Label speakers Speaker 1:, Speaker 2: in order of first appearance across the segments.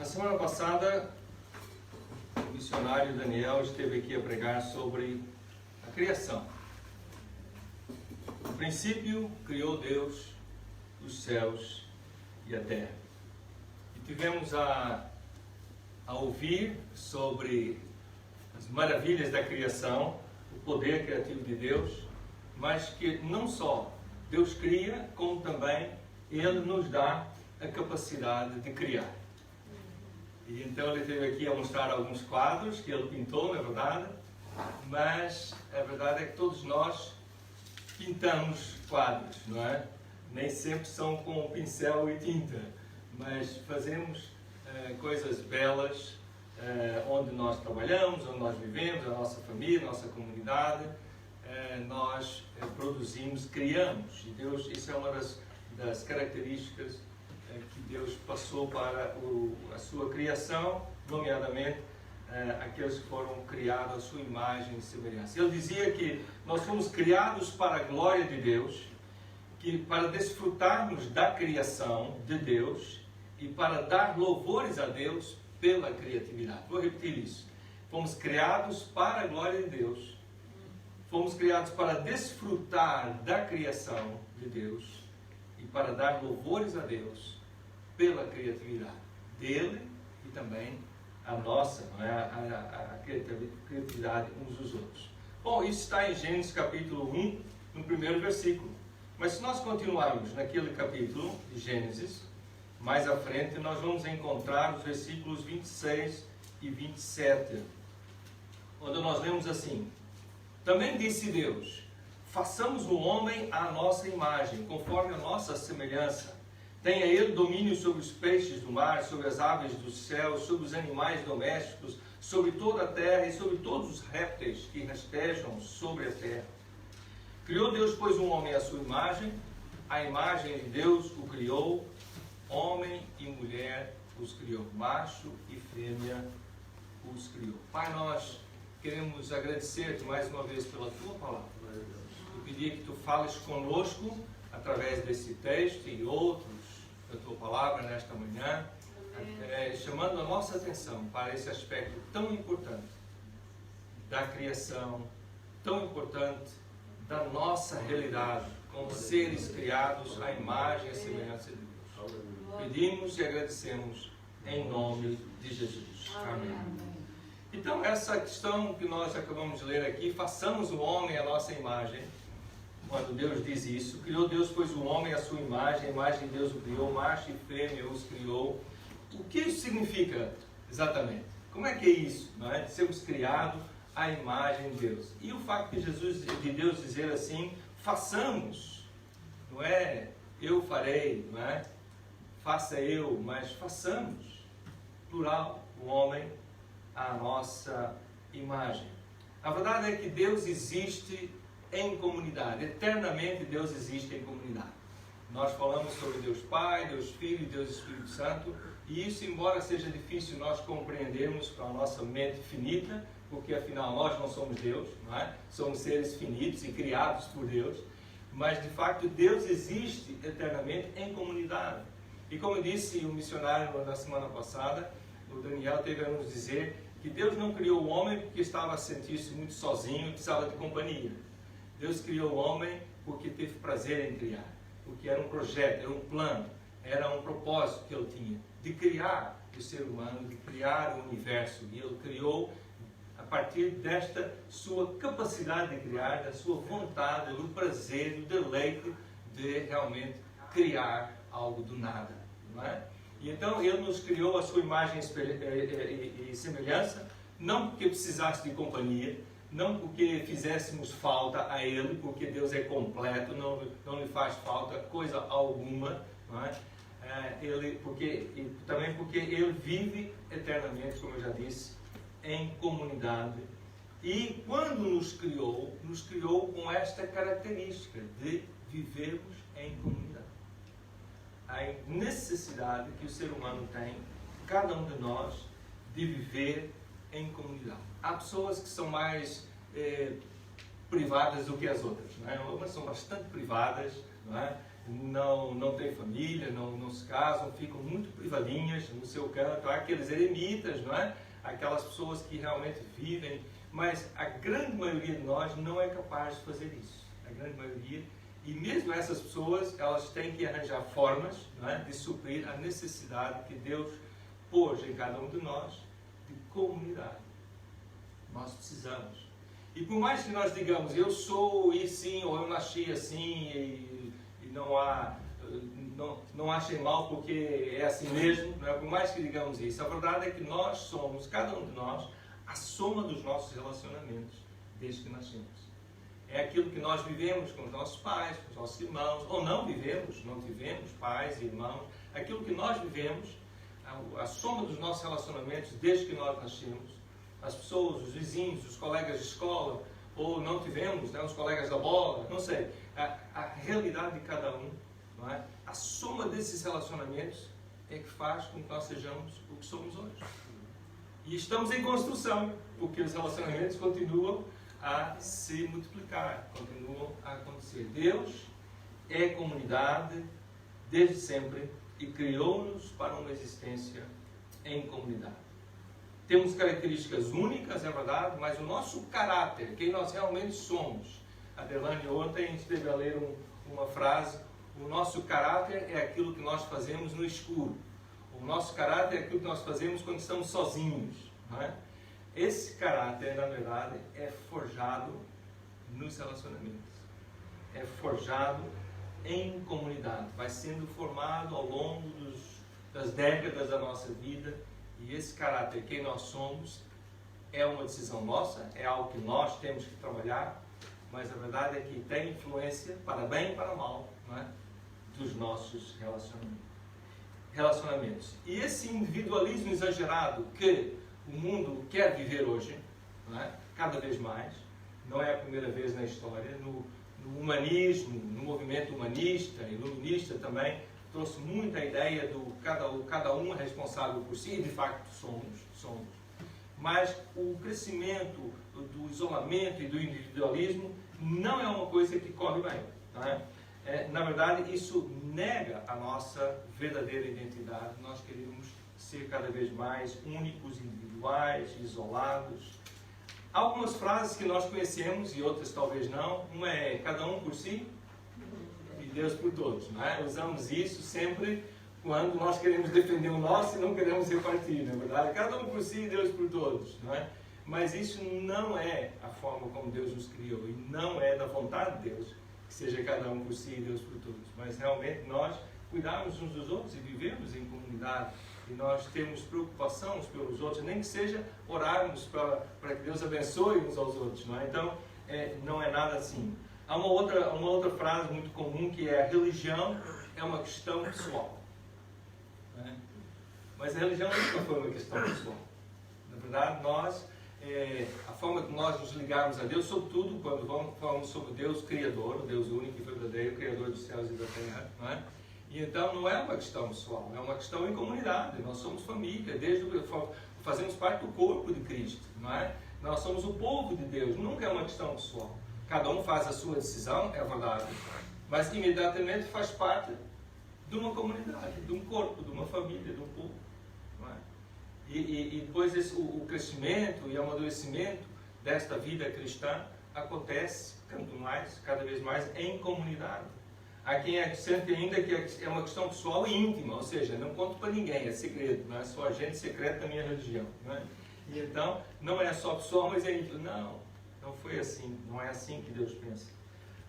Speaker 1: semana passada, o missionário Daniel esteve aqui a pregar sobre a criação. No princípio, criou Deus os céus e a terra. E tivemos a ouvir sobre as maravilhas da criação, o poder criativo de Deus, mas que não só Deus cria, como também Ele nos dá a capacidade de criar. E então ele esteve aqui a mostrar alguns quadros que ele pintou, na verdade, mas a verdade é que todos nós pintamos quadros, não é? Nem sempre são com pincel e tinta, mas fazemos coisas belas onde nós trabalhamos, onde nós vivemos, a nossa família, a nossa comunidade, nós produzimos, criamos. E Deus, isso é uma das características que Deus passou para a sua criação, nomeadamente aqueles que foram criados à sua imagem e semelhança. Ele dizia que nós fomos criados para a glória de Deus, que para desfrutarmos da criação de Deus e para dar louvores a Deus pela criatividade. Vou repetir isso. Fomos criados para a glória de Deus, fomos criados para desfrutar da criação de Deus e para dar louvores a Deus pela criatividade dele e também a nossa, não é? a criatividade uns dos outros. Bom, isso está em Gênesis capítulo 1, no primeiro versículo. Mas se nós continuarmos naquele capítulo de Gênesis, mais à frente nós vamos encontrar os versículos 26 e 27, onde nós lemos assim: Também disse Deus, façamos o homem à nossa imagem, conforme a nossa semelhança. Tenha ele domínio sobre os peixes do mar, sobre as aves do céu, sobre os animais domésticos, sobre toda a terra e sobre todos os répteis que rastejam sobre a terra. Criou Deus, pois, um homem à sua imagem, a imagem de Deus o criou, homem e mulher os criou, macho e fêmea os criou. Pai, nós queremos agradecer-te mais uma vez pela tua palavra e pedir que tu fales conosco através desse texto e outros da tua palavra nesta manhã, chamando a nossa atenção para esse aspecto tão importante da criação, tão importante da nossa realidade como seres criados à imagem e à semelhança de Deus. Pedimos e agradecemos em nome de Jesus. Amém. Então, essa questão que nós acabamos de ler aqui, façamos o homem à nossa imagem. Quando Deus diz isso, criou Deus, pois, o homem à sua imagem, a imagem de Deus o criou, macho e fêmea os criou. O que isso significa exatamente? Como é que é isso, não é? Sermos criados à imagem de Deus. E o facto de Deus dizer assim, façamos, não é eu farei, não é? Faça eu, mas façamos, plural, o homem à nossa imagem. A verdade é que Deus existe em comunidade, eternamente Deus existe em comunidade. Nós falamos sobre Deus Pai, Deus Filho e Deus Espírito Santo, e isso, embora seja difícil nós compreendermos com a nossa mente finita, porque afinal nós não somos Deus, não é? Somos seres finitos e criados por Deus, mas de facto Deus existe eternamente em comunidade. E como disse o missionário na semana passada, o Daniel teve a nos dizer que Deus não criou o homem porque estava a sentir-se muito sozinho e precisava de companhia. Deus criou o homem porque teve prazer em criar, porque era um projeto, era um plano, era um propósito que ele tinha, de criar o ser humano, de criar o universo. E ele criou a partir desta sua capacidade de criar, da sua vontade, do prazer, do deleite de realmente criar algo do nada, não é? E então ele nos criou a sua imagem e semelhança, não porque precisasse de companhia, não porque fizéssemos falta a Ele, porque Deus é completo, não lhe faz falta coisa alguma, não é? Também porque Ele vive eternamente, como eu já disse, em comunidade. E quando nos criou com esta característica de vivermos em comunidade. A necessidade que o ser humano tem, cada um de nós, de viver em comunidade. Há pessoas que são mais privadas do que as outras, não é? Umas são bastante privadas, não é? não têm família, não se casam, ficam muito privadinhas no seu canto. Há aqueles eremitas, não é? Aquelas pessoas que realmente vivem, mas a grande maioria de nós não é capaz de fazer isso. A grande maioria. E mesmo essas pessoas, elas têm que arranjar formas, não é, de suprir a necessidade que Deus pôs em cada um de nós de comunidade. Nós precisamos. E por mais que nós digamos, eu sou e sim, ou eu nasci assim, e não achem mal porque é assim mesmo, não é? Por mais que digamos isso, a verdade é que nós somos, cada um de nós, a soma dos nossos relacionamentos desde que nascemos. É aquilo que nós vivemos com os nossos pais, com os nossos irmãos, ou não tivemos pais e irmãos. Aquilo que nós vivemos, a soma dos nossos relacionamentos desde que nós nascemos, as pessoas, os vizinhos, os colegas de escola, ou não tivemos, né, os colegas da bola, não sei. A realidade de cada um, não é? A soma desses relacionamentos é que faz com que nós sejamos o que somos hoje. E estamos em construção, porque os relacionamentos continuam a se multiplicar, continuam a acontecer. Deus é comunidade desde sempre e criou-nos para uma existência em comunidade. Temos características únicas, é verdade, mas o nosso caráter, quem nós realmente somos. A Delane ontem esteve a ler uma frase: o nosso caráter é aquilo que nós fazemos no escuro. O nosso caráter é aquilo que nós fazemos quando estamos sozinhos, não é? Esse caráter, na verdade, é forjado nos relacionamentos. É forjado em comunidade. Vai sendo formado ao longo das décadas da nossa vida. E esse caráter, quem nós somos, é uma decisão nossa, é algo que nós temos que trabalhar, mas a verdade é que tem influência, para bem e para mal, não é? Dos nossos relacionamentos. E esse individualismo exagerado que o mundo quer viver hoje, não é? Cada vez mais, não é a primeira vez na história, no humanismo, no movimento humanista, iluminista também, trouxe muita ideia do cada um é responsável por si, e de facto somos. Mas o crescimento do isolamento e do individualismo não é uma coisa que corre bem, não é? Na verdade, isso nega a nossa verdadeira identidade. Nós queremos ser cada vez mais únicos, individuais, isolados. Há algumas frases que nós conhecemos e outras talvez não. Uma é cada um por si e Deus por todos, não é? Usamos isso sempre quando nós queremos defender o nosso e não queremos repartir, não é verdade? Cada um por si e Deus por todos, não é? Mas isso não é a forma como Deus nos criou e não é da vontade de Deus que seja cada um por si e Deus por todos. Mas realmente nós cuidarmos uns dos outros e vivemos em comunidade. E nós temos preocupação uns pelos outros, nem que seja orarmos para que Deus abençoe uns aos outros, não é? Então, não é nada assim. Há uma outra frase muito comum que é: a religião é uma questão pessoal. Não é? Mas a religião nunca foi uma questão pessoal. Na verdade, a forma que nós nos ligarmos a Deus, sobretudo quando falamos sobre Deus Criador, o Deus único e verdadeiro, Criador dos céus e da terra, não é? E então não é uma questão pessoal, é uma questão em comunidade. Nós somos família, fazemos parte do corpo de Cristo, não é? Nós somos o povo de Deus, nunca é uma questão pessoal. Cada um faz a sua decisão, é verdade, mas imediatamente faz parte de uma comunidade, de um corpo, de uma família, de um povo, não é? E depois o crescimento e amadurecimento desta vida cristã acontece cada vez mais em comunidade. Há quem sente ainda que é uma questão pessoal e íntima, ou seja, não conto para ninguém, é segredo, não é só agente secreto da minha religião, não é? E então, não é só pessoal, mas é íntimo. Não foi assim, não é assim que Deus pensa.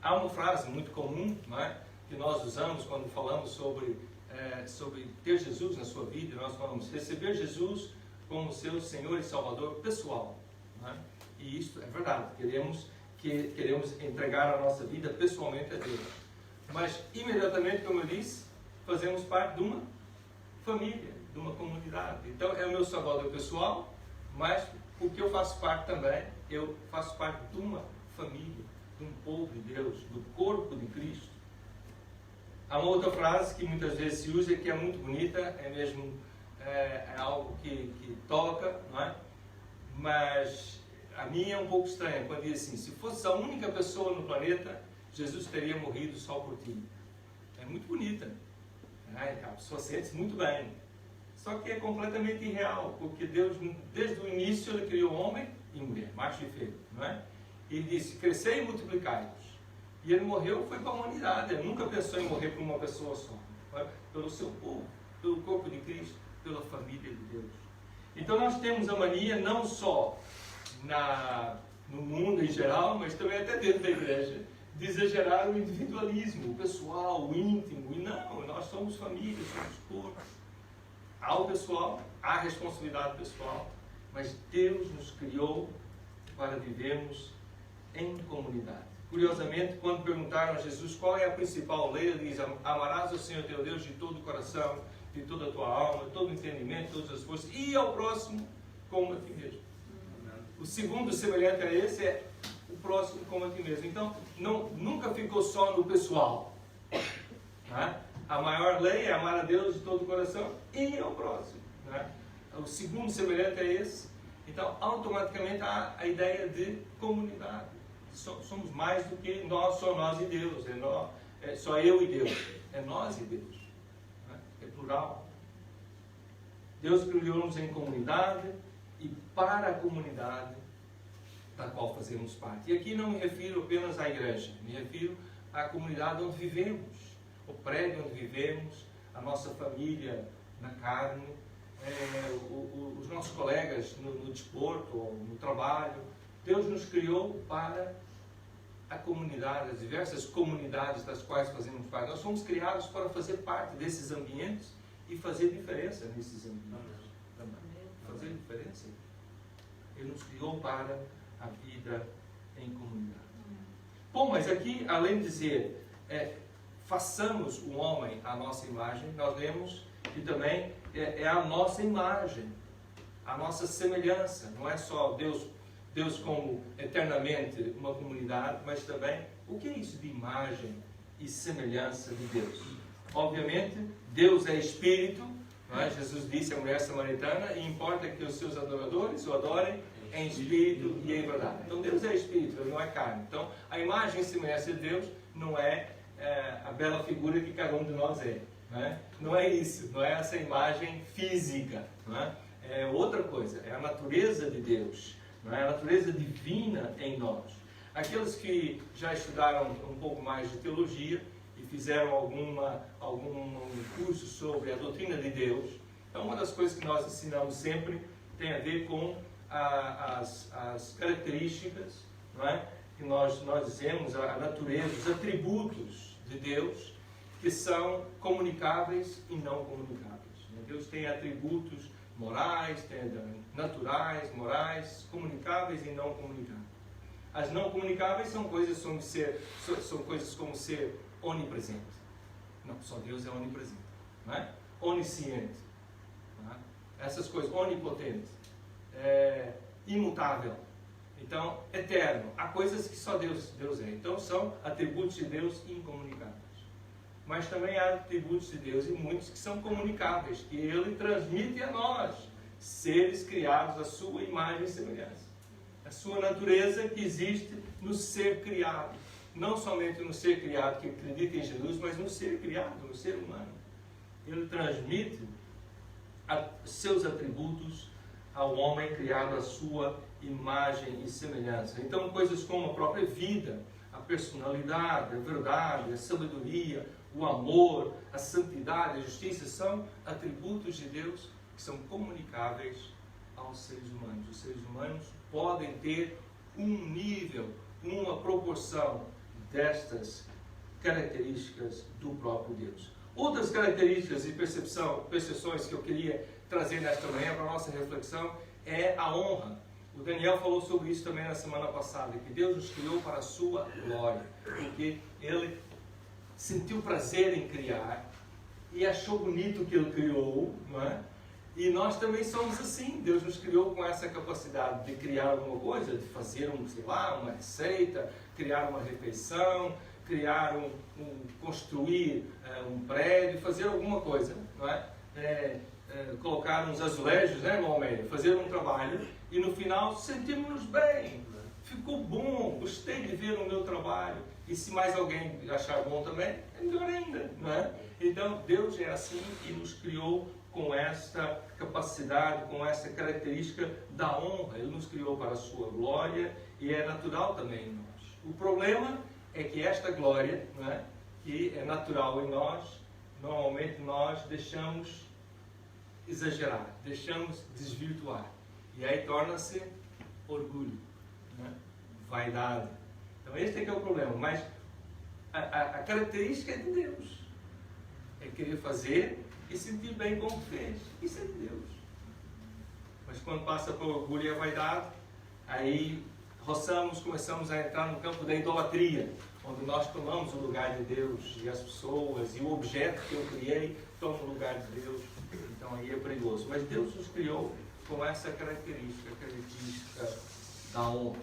Speaker 1: Há uma frase muito comum, não é, que nós usamos quando falamos sobre ter Jesus na sua vida. Nós falamos receber Jesus como seu Senhor e Salvador pessoal, não é? E isto é verdade, queremos entregar a nossa vida pessoalmente a Deus. Mas, imediatamente, como eu disse, fazemos parte de uma família, de uma comunidade. Então, é o meu Salvador pessoal, mas porque eu faço parte também, eu faço parte de uma família, de um povo de Deus, do corpo de Cristo. Há uma outra frase que muitas vezes se usa, que é muito bonita, é mesmo algo que toca, não é? Mas a minha é um pouco estranha, quando diz assim: se fosse a única pessoa no planeta, Jesus teria morrido só por ti. É muito bonita. A pessoa sente-se muito bem. Só que é completamente irreal, porque Deus, desde o início, Ele criou homem e mulher, macho e fêmea, não é? E Ele disse, crescei e multiplicai-vos. E Ele morreu, foi para a humanidade. Ele nunca pensou em morrer por uma pessoa só. Pelo seu povo, pelo corpo de Cristo, pela família de Deus. Então nós temos a mania, não só no mundo em geral, mas também até dentro da igreja, de exagerar o individualismo, o pessoal, o íntimo. E não, nós somos família, somos corpo. Há o pessoal, há a responsabilidade pessoal, mas Deus nos criou para vivermos em comunidade. Curiosamente, quando perguntaram a Jesus qual é a principal lei, ele diz, amarás o Senhor teu Deus de todo o coração, de toda a tua alma, de todo o entendimento, de todas as forças, e ao próximo como a ti mesmo. O segundo semelhante a esse é o próximo como a ti mesmo. Então, nunca ficou só no pessoal. A maior lei é amar a Deus de todo o coração e ao próximo. O segundo semelhante a esse. Então, automaticamente há a ideia de comunidade. Somos mais do que só nós e Deus. É só eu e Deus. É nós e Deus. É plural. Deus criou-nos em comunidade e para a comunidade da qual fazemos parte. E aqui não me refiro apenas à igreja. Me refiro à comunidade onde vivemos. O prédio onde vivemos, a nossa família na carne, os nossos colegas no desporto ou no trabalho. Deus nos criou para a comunidade, as diversas comunidades das quais fazemos parte. Nós fomos criados para fazer parte desses ambientes e fazer diferença nesses ambientes. Fazer diferença. Ele nos criou para a vida em comunidade. Bom, mas aqui, além de dizer, façamos o homem à nossa imagem, nós lemos que também é a nossa imagem, a nossa semelhança. Não é só Deus como eternamente uma comunidade, mas também o que é isso de imagem e semelhança de Deus? Obviamente, Deus é Espírito, não é? Jesus disse à mulher samaritana, e importa que os seus adoradores o adorem em Espírito e em verdade. Então Deus é Espírito, Ele não é carne. Então a imagem e semelhança de Deus não é a bela figura que cada um de nós é. Não é isso, não é essa imagem física. É outra coisa, é a natureza de Deus. É a natureza divina em nós. Aqueles que já estudaram um pouco mais de teologia e fizeram algum curso sobre a doutrina de Deus, então uma das coisas que nós ensinamos sempre tem a ver com as características, não é? Que nós dizemos, a natureza, os atributos de Deus que são comunicáveis e não comunicáveis. Deus tem atributos morais, naturais, morais, comunicáveis e não comunicáveis. As não comunicáveis são coisas como ser onipresente. Não, só Deus é onipresente. Não é? Onisciente. Não é? Essas coisas, onipotente. Imutável. Então, eterno. Há coisas que só Deus é. Então, são atributos de Deus incomunicáveis. Mas também há atributos de Deus e muitos que são comunicáveis, que Ele transmite a nós, seres criados à sua imagem e semelhança. A sua natureza que existe no ser criado. Não somente no ser criado que acredita em Jesus, mas no ser criado, no ser humano. Ele transmite seus atributos ao homem criado à sua imagem e semelhança. Então, coisas como a própria vida, a personalidade, a verdade, a sabedoria, o amor, a santidade, a justiça, são atributos de Deus que são comunicáveis aos seres humanos. Os seres humanos podem ter um nível, uma proporção destas características do próprio Deus. Outras características e percepções que eu queria trazer nesta manhã para a nossa reflexão é a honra. O Daniel falou sobre isso também na semana passada, que Deus nos criou para a sua glória, porque Ele sentiu prazer em criar e achou bonito o que Ele criou, não é? E nós também somos assim. Deus nos criou com essa capacidade de criar alguma coisa, de fazer uma receita, criar uma refeição, construir um prédio, fazer alguma coisa, não é? Colocar uns azulejos, né, irmão Almeida? Fazer um trabalho e no final sentimos-nos bem, ficou bom, gostei de ver o meu trabalho. E se mais alguém achar bom também, é melhor ainda, não é? Então, Deus é assim e nos criou com esta capacidade, com esta característica da honra. Ele nos criou para a sua glória e é natural também em nós. O problema é que esta glória, não é, que é natural em nós, normalmente nós deixamos exagerar, deixamos desvirtuar. E aí torna-se orgulho, né? Vaidade. Então este é que é o problema. Mas a característica é de Deus. É querer fazer e sentir bem como fez. Isso é de Deus. Mas quando passa para o orgulho e a vaidade, aí começamos a entrar no campo da idolatria, onde nós tomamos o lugar de Deus e as pessoas e o objeto que eu criei toma o lugar de Deus. Então aí é perigoso. Mas Deus nos criou com essa característica, a característica da honra.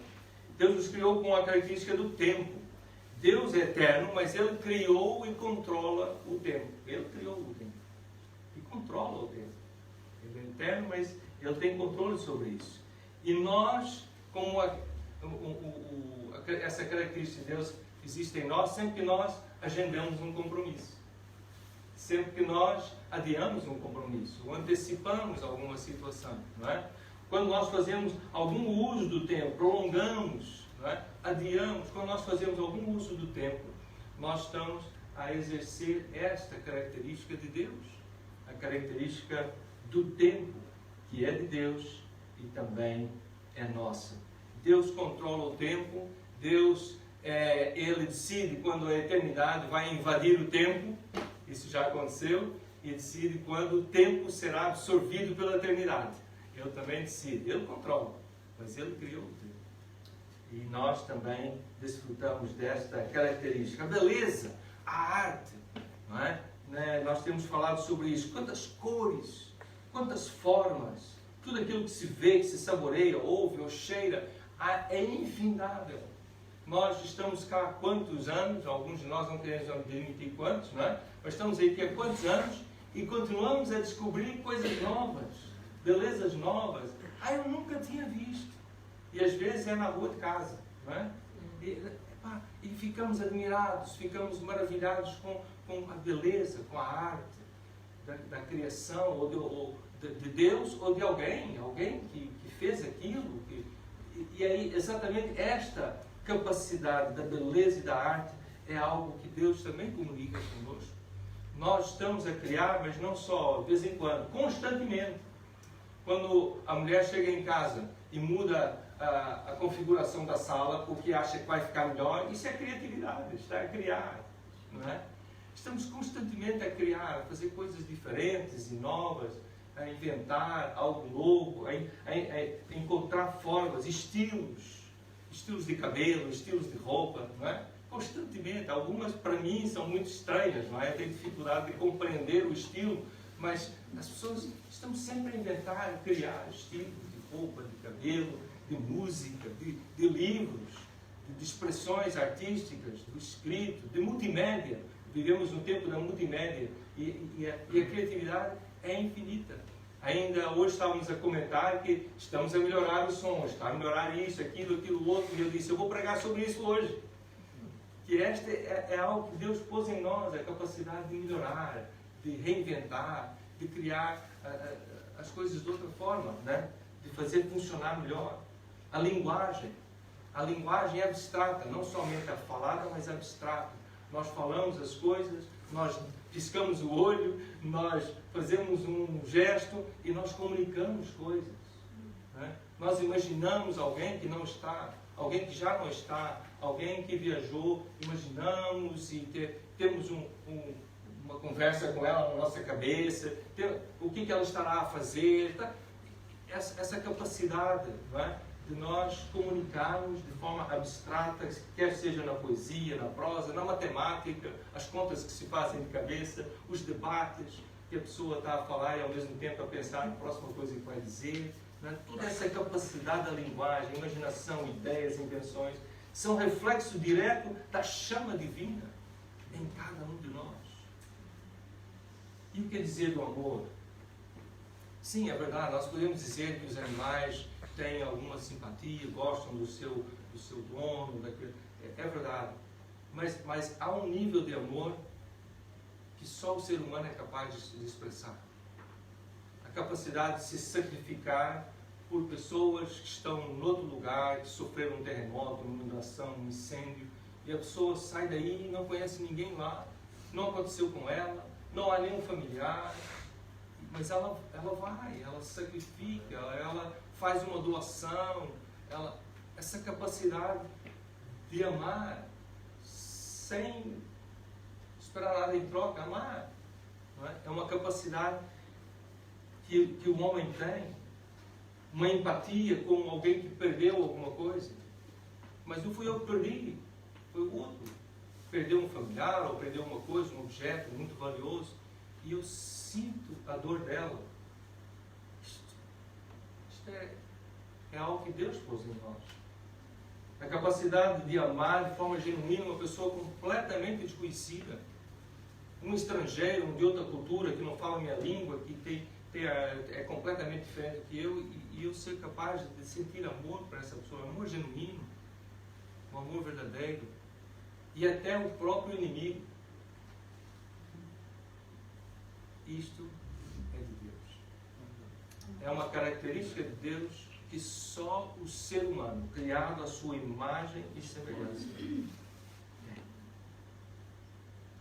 Speaker 1: Deus nos criou com a característica do tempo. Deus é eterno, mas Ele criou e controla o tempo. Ele criou o tempo e controla o tempo. Ele é eterno, mas Ele tem controle sobre isso. E nós, como essa característica de Deus existe em nós, sempre que nós agendamos um compromisso. Sempre que nós adiamos um compromisso, ou antecipamos alguma situação, não é? Quando nós fazemos algum uso do tempo, prolongamos, não é? Adiamos, quando nós fazemos algum uso do tempo, nós estamos a exercer esta característica de Deus, a característica do tempo, que é de Deus e também é nossa. Deus controla o tempo, Deus, Ele decide quando a eternidade vai invadir o tempo, isso já aconteceu, e decide quando o tempo será absorvido pela eternidade. Ele também decide, Ele controla, mas Ele criou o tempo. E nós também desfrutamos desta característica. A beleza, a arte, não é? Nós temos falado sobre isso. Quantas cores, quantas formas, tudo aquilo que se vê, que se saboreia, ouve ou cheira, é infindável. Nós estamos cá há quantos anos, alguns de nós não queremos admitir quantos, não é? Mas estamos aqui há quantos anos e continuamos a descobrir coisas novas, belezas novas. Eu nunca tinha visto. E às vezes é na rua de casa, não é? E ficamos admirados, ficamos maravilhados com a beleza, com a arte da criação, ou de Deus, ou de alguém que fez aquilo. E aí, exatamente esta capacidade da beleza e da arte é algo que Deus também comunica conosco. Nós estamos a criar, mas não só de vez em quando, constantemente. Quando a mulher chega em casa e muda a configuração da sala porque acha que vai ficar melhor, isso é criatividade, está a criar, não é? Estamos constantemente a criar, a fazer coisas diferentes e novas, a inventar algo novo, a encontrar formas, estilos de cabelo, estilos de roupa, não é? Constantemente. Algumas para mim são muito estranhas, não é? Eu tenho dificuldade de compreender o estilo, mas as pessoas estão sempre a inventar, a criar estilos de roupa, de cabelo, de música, de livros, de expressões artísticas, do escrito, de multimédia. Vivemos no tempo da multimédia e a criatividade é infinita. Ainda hoje estávamos a comentar que estamos a melhorar o som, está a melhorar isso, aquilo outro, e eu disse, eu vou pregar sobre isso hoje. Que este é algo que Deus pôs em nós, a capacidade de melhorar, de reinventar, de criar as coisas de outra forma, né? De fazer funcionar melhor. A linguagem é abstrata, não somente a falada, mas abstrata. Nós falamos as coisas, nós piscamos o olho, nós fazemos um gesto e nós comunicamos coisas. Né? Nós imaginamos alguém que não está, alguém que já não está, alguém que viajou, imaginamos e temos uma conversa com ela na nossa cabeça, o que ela estará a fazer. Tá? Essa capacidade, não é? De nós comunicarmos de forma abstrata, quer seja na poesia, na prosa, na matemática, as contas que se fazem de cabeça, os debates que a pessoa está a falar e ao mesmo tempo a pensar na próxima coisa que vai dizer. Né? Toda essa capacidade da linguagem, imaginação, ideias, invenções, são reflexo direto da chama divina em cada um de nós. E o que dizer do amor? Sim, é verdade, nós podemos dizer que os animais têm alguma simpatia, gostam do seu dono, é verdade. Mas há um nível de amor que só o ser humano é capaz de expressar. A capacidade de se sacrificar por pessoas que estão em outro lugar, que sofreram um terremoto, uma inundação, um incêndio, e a pessoa sai daí e não conhece ninguém lá, não aconteceu com ela, não há nenhum familiar, mas ela vai, ela se sacrifica, ela faz uma doação, essa capacidade de amar sem esperar nada em troca, amar, não é? É uma capacidade que o homem tem, uma empatia com alguém que perdeu alguma coisa. Mas não fui eu que perdi, foi o outro. Perdeu um familiar ou perdeu uma coisa, um objeto muito valioso, e eu sinto a dor dela. Isto é algo que Deus pôs em nós. A capacidade de amar de forma genuína uma pessoa completamente desconhecida, um estrangeiro, um de outra cultura, que não fala a minha língua, que é completamente diferente que eu, e eu ser capaz de sentir amor para essa pessoa, amor genuíno, um amor verdadeiro, e até o próprio inimigo. Isto é de Deus. É uma característica de Deus que só o ser humano, criado à sua imagem e semelhança.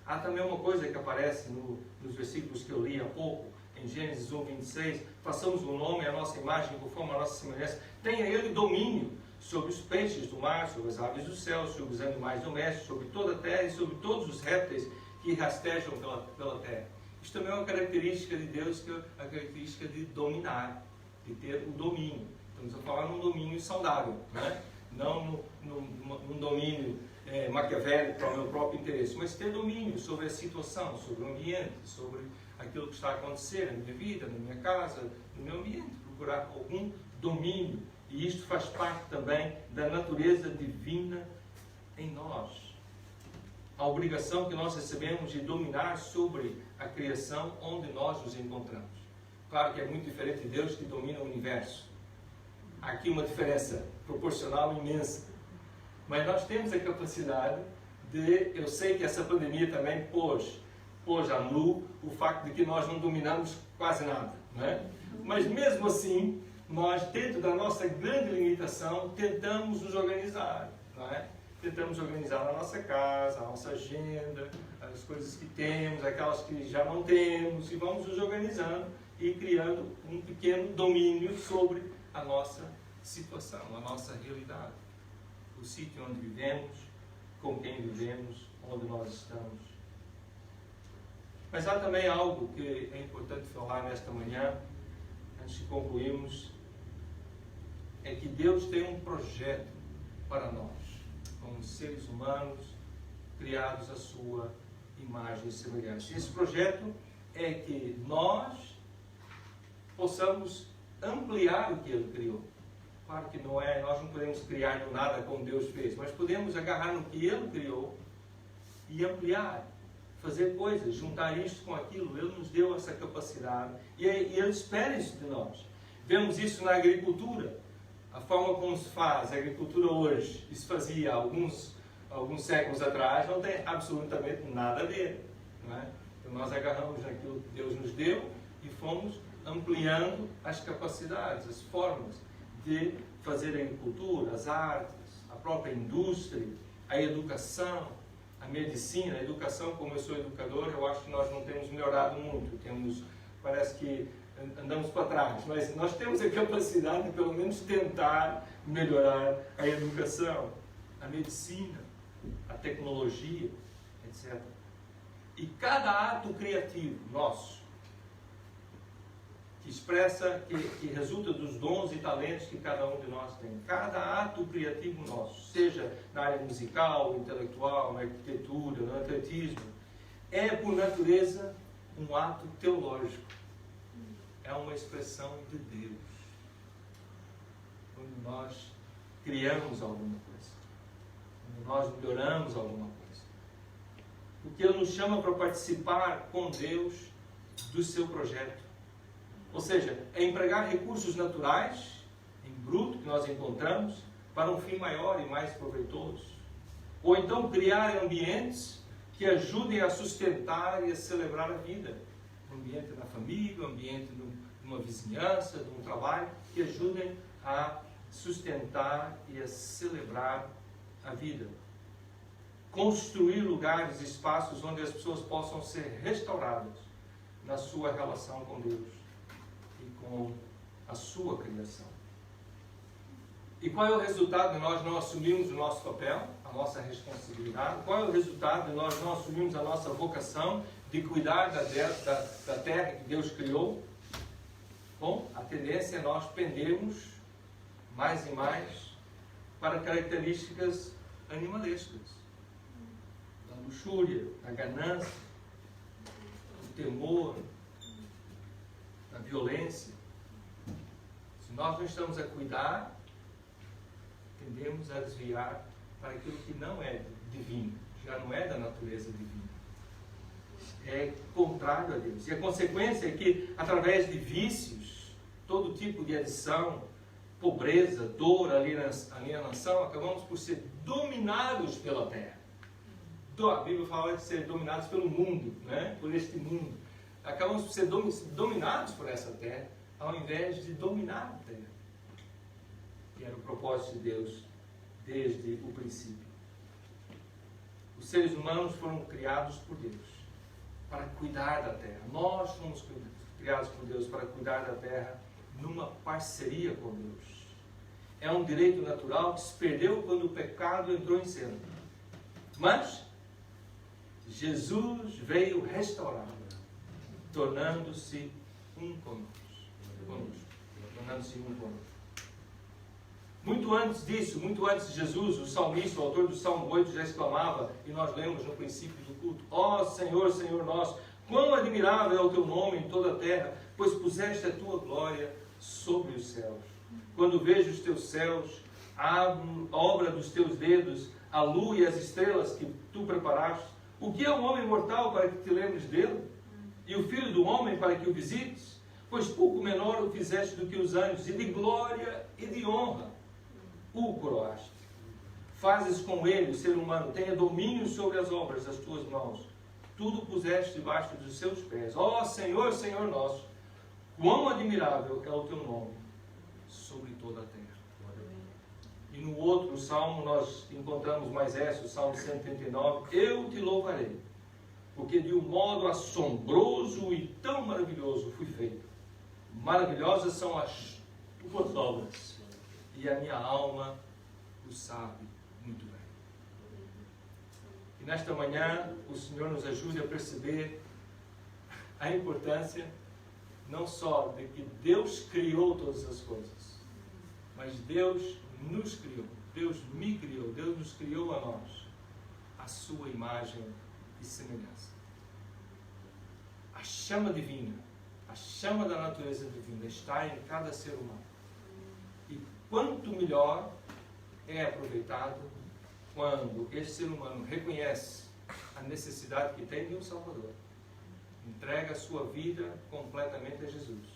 Speaker 1: Há também uma coisa que aparece nos versículos que eu li há pouco, em Gênesis 1, 26, façamos um homem à nossa imagem, conforme a nossa semelhança. Tenha ele domínio sobre os peixes do mar, sobre as aves do céu, sobre os animais domésticos, sobre toda a terra e sobre todos os répteis que rastejam pela terra. Isto também é uma característica de Deus, que é a característica de dominar, de ter o domínio. Estamos a falar num domínio saudável, né? Não num domínio maquiavélico para o meu próprio interesse, mas ter domínio sobre a situação, sobre o ambiente, sobre aquilo que está a acontecer na minha vida, na minha casa, no meu ambiente, procurar algum domínio. E isto faz parte também da natureza divina em nós. A obrigação que nós recebemos de dominar sobre a criação onde nós nos encontramos. Claro que é muito diferente de Deus que domina o universo. Há aqui uma diferença proporcional imensa. Mas nós temos a capacidade de... Eu sei que essa pandemia também pôs à nu o facto de que nós não dominamos quase nada, não é? Mas mesmo assim, nós, dentro da nossa grande limitação, tentamos nos organizar, não é? Tentamos organizar a nossa casa, a nossa agenda, as coisas que temos, aquelas que já não temos, e vamos nos organizando e criando um pequeno domínio sobre a nossa situação, a nossa realidade. O sítio onde vivemos, com quem vivemos, onde nós estamos. Mas há também algo que é importante falar nesta manhã, antes de concluirmos, é que Deus tem um projeto para nós, como seres humanos, criados à sua imagem e semelhança. Esse projeto é que nós possamos ampliar o que Ele criou. Claro que nós não podemos criar do nada como Deus fez, mas podemos agarrar no que Ele criou e ampliar, fazer coisas, juntar isto com aquilo. Ele nos deu essa capacidade e Ele espera isso de nós. Vemos isso na agricultura, a forma como se faz a agricultura hoje, e se fazia alguns séculos atrás, não tem absolutamente nada a ver, não é? Então nós agarramos naquilo que Deus nos deu e fomos ampliando as capacidades, as formas de fazer a agricultura, as artes, a própria indústria, a educação, a medicina. A educação, como eu sou educador, eu acho que nós não temos melhorado muito. Parece que andamos para trás, mas nós temos a capacidade de pelo menos tentar melhorar a educação, a medicina, a tecnologia, etc. E cada ato criativo nosso, que expressa, que resulta dos dons e talentos que cada um de nós tem. Cada ato criativo nosso, seja na área musical, intelectual, na arquitetura, no atletismo, é por natureza um ato teológico. É uma expressão de Deus. Quando nós criamos alguma coisa, quando nós melhoramos alguma coisa. Porque Ele nos chama para participar com Deus do seu projeto. Ou seja, é empregar recursos naturais, em bruto que nós encontramos para um fim maior e mais proveitoso. Ou então criar ambientes que ajudem a sustentar e a celebrar a vida. Um ambiente na família, um ambiente numa vizinhança, num trabalho, que ajudem a sustentar e a celebrar a vida. Construir lugares, espaços onde as pessoas possam ser restauradas na sua relação com Deus e com a sua criação. E qual é o resultado de nós não assumirmos o nosso papel, a nossa responsabilidade? Qual é o resultado de nós não assumirmos a nossa vocação de cuidar da terra que Deus criou? Bom, a tendência é nós pendermos mais e mais para características animalescas, da luxúria, da ganância, do temor, da violência. Se nós não estamos a cuidar, tendemos a desviar para aquilo que não é divino, já não é da natureza divina. É contrário a Deus. E a consequência é que, através de vícios, todo tipo de adição, pobreza, dor, alienação, acabamos por ser dominados pela terra. A Bíblia fala de ser dominados pelo mundo, né? Por este mundo. Acabamos por ser dominados por essa terra, ao invés de dominar a terra. Que era o propósito de Deus desde o princípio. Os seres humanos foram criados por Deus para cuidar da terra. Nós fomos criados por Deus para cuidar da terra numa parceria com Deus. É um direito natural que se perdeu quando o pecado entrou em cena. Mas Jesus veio restaurar, tornando-se um conosco. Tornando-se um conosco. Muito antes disso, muito antes de Jesus, o salmista, o autor do Salmo 8, já exclamava, e nós lemos no princípio do culto: ó Senhor, Senhor nosso, quão admirável é o teu nome em toda a terra, pois puseste a tua glória sobre os céus. Quando vejo os teus céus, a obra dos teus dedos, a lua e as estrelas que tu preparaste, o que é o homem mortal para que te lembres dele? E o filho do homem para que o visites? Pois pouco menor o fizeste do que os anjos, e de glória e de honra o coroaste. Fazes com ele, o ser humano, tenha domínio sobre as obras das tuas mãos. Tudo puseste debaixo dos seus pés. Ó Senhor, Senhor nosso, quão admirável é o teu nome sobre toda a terra. E no outro salmo nós encontramos mais essa, o Salmo 139. Eu te louvarei, porque de um modo assombroso e tão maravilhoso fui feito. Maravilhosas são as tuas obras, e a minha alma o sabe muito bem. E nesta manhã o Senhor nos ajude a perceber a importância não só de que Deus criou todas as coisas, mas Deus nos criou, Deus me criou, Deus nos criou a nós, a sua imagem e semelhança. A chama divina, a chama da natureza divina está em cada ser humano. E quanto melhor é aproveitado quando esse ser humano reconhece a necessidade que tem de um Salvador, entrega a sua vida completamente a Jesus,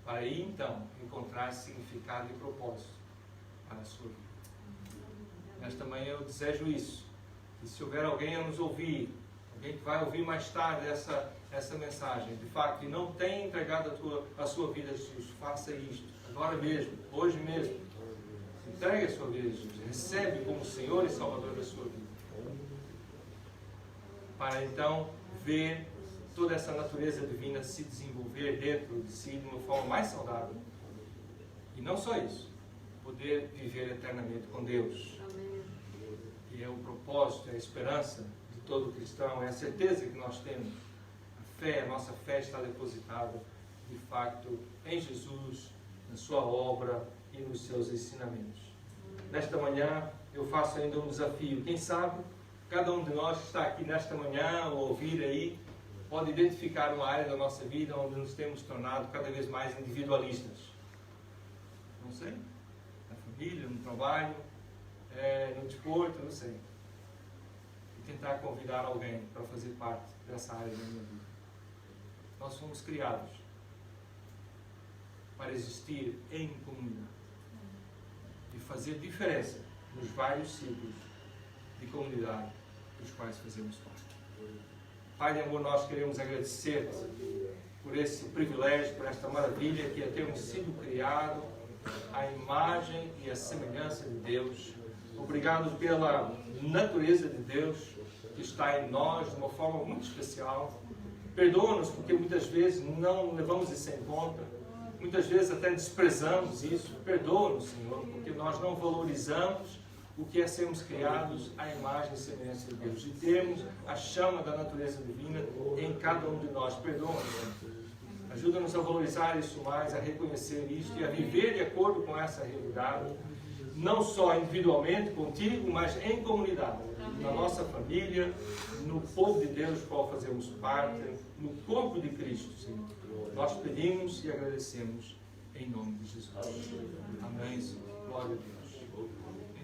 Speaker 1: para aí então encontrar significado e propósito para a sua vida. Nesta manhã eu desejo isso, e se houver alguém a nos ouvir, alguém que vai ouvir mais tarde essa mensagem, de facto, e não tem entregado a sua vida a Jesus, faça isto, agora mesmo, hoje mesmo. Entregue a sua vida a Jesus, recebe como Senhor e Salvador da sua vida, para então ver toda essa natureza divina se desenvolver dentro de si de uma forma mais saudável. E não só isso, poder viver eternamente com Deus. Amém. E é o propósito, é a esperança de todo cristão, é a certeza que nós temos. A nossa fé está depositada, de facto, em Jesus, na sua obra e nos seus ensinamentos. Nesta manhã, eu faço ainda um desafio. Quem sabe, cada um de nós que está aqui nesta manhã, ou ouvir aí, pode identificar uma área da nossa vida onde nos temos tornado cada vez mais individualistas. Não sei. Na família, no trabalho, no desporto, não sei. E tentar convidar alguém para fazer parte dessa área da minha vida. Nós fomos criados para existir em comunidade. fazer diferença nos vários ciclos de comunidade dos quais fazemos parte. Pai de amor, nós queremos agradecer-te por esse privilégio, por esta maravilha que é termos sido criados à imagem e à semelhança de Deus. Obrigado pela natureza de Deus que está em nós de uma forma muito especial. Perdoa-nos porque muitas vezes não levamos isso em conta, muitas vezes até desprezamos isso. Perdoa-nos, Senhor, porque nós não valorizamos o que é sermos criados à imagem e semelhança de Deus e termos a chama da natureza divina em cada um de nós. Perdoa-nos. Ajuda-nos a valorizar isso mais, a reconhecer isso e a viver de acordo com essa realidade, não só individualmente contigo, mas em comunidade, na nossa família, no povo de Deus, do qual fazemos parte, no corpo de Cristo, Senhor. Nós pedimos e agradecemos em nome de Jesus. Amém, Senhor. Glória a Deus.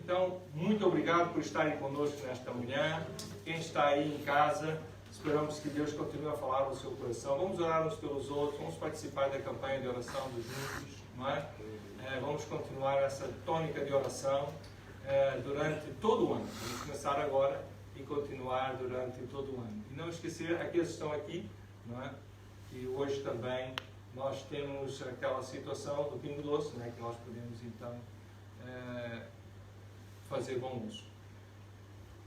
Speaker 1: Então, muito obrigado por estarem conosco nesta manhã. Quem está aí em casa, esperamos que Deus continue a falar no seu coração. Vamos orar uns pelos outros, vamos participar da campanha de oração dos juntos, não é? Vamos continuar essa tônica de oração durante todo o ano. Vamos começar agora e continuar durante todo o ano. E não esquecer aqueles que estão aqui, não é? Que hoje também nós temos aquela situação do Pingo Doce, né? Que nós podemos então fazer bom uso.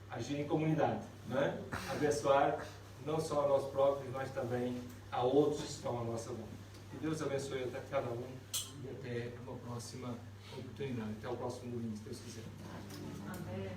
Speaker 1: Agir em comunidade, não é? Abençoar não só a nós próprios, mas também a outros que estão à nossa volta. Que Deus abençoe até cada um e até uma próxima oportunidade. Até o próximo domingo, se Deus quiser.
Speaker 2: Amém.